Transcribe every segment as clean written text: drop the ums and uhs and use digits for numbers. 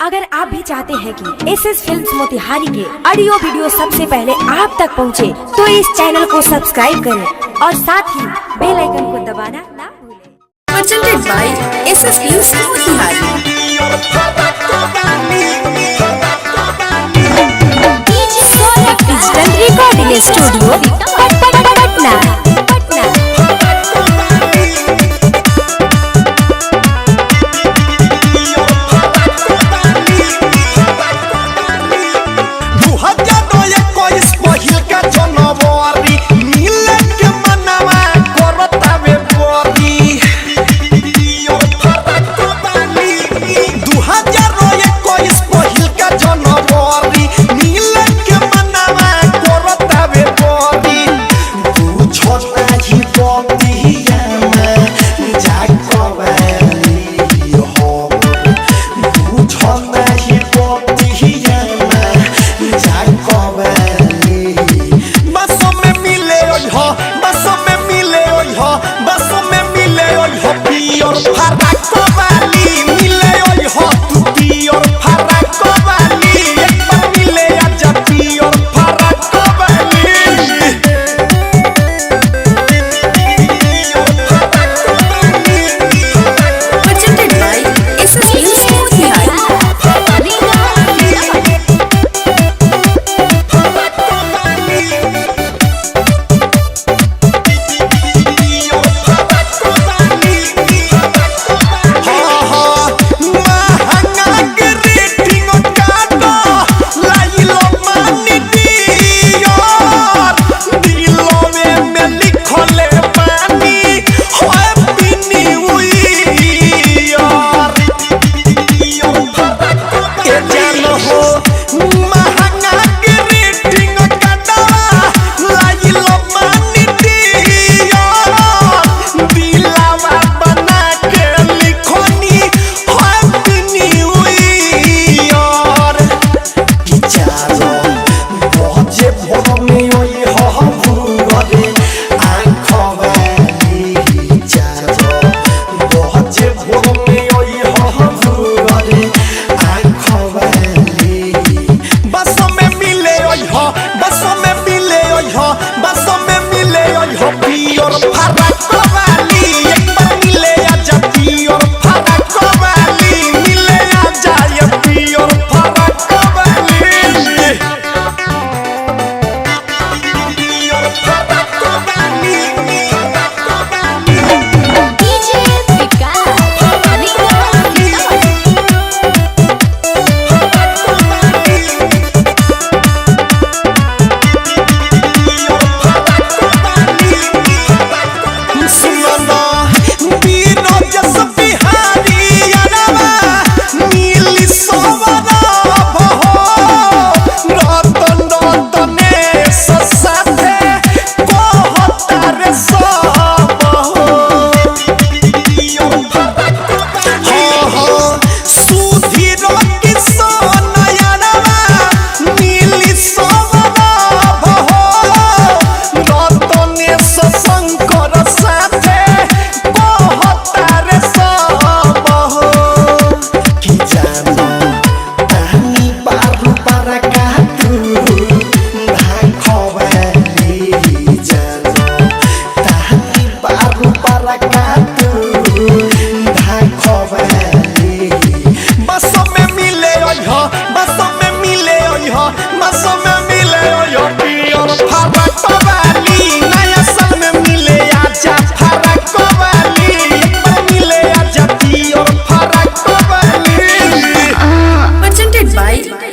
अगर आप भी चाहते हैं कि SS फिल्म्स मोतिहारी के ऑडियो वीडियो सबसे पहले आप तक पहुंचे, तो इस चैनल को सब्सक्राइब करें और साथ ही बेल आइकन को दबाना ना भूलें। Presented by SS Films Motihari. Digital recording studio Patna.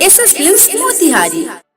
SS Films Motihari.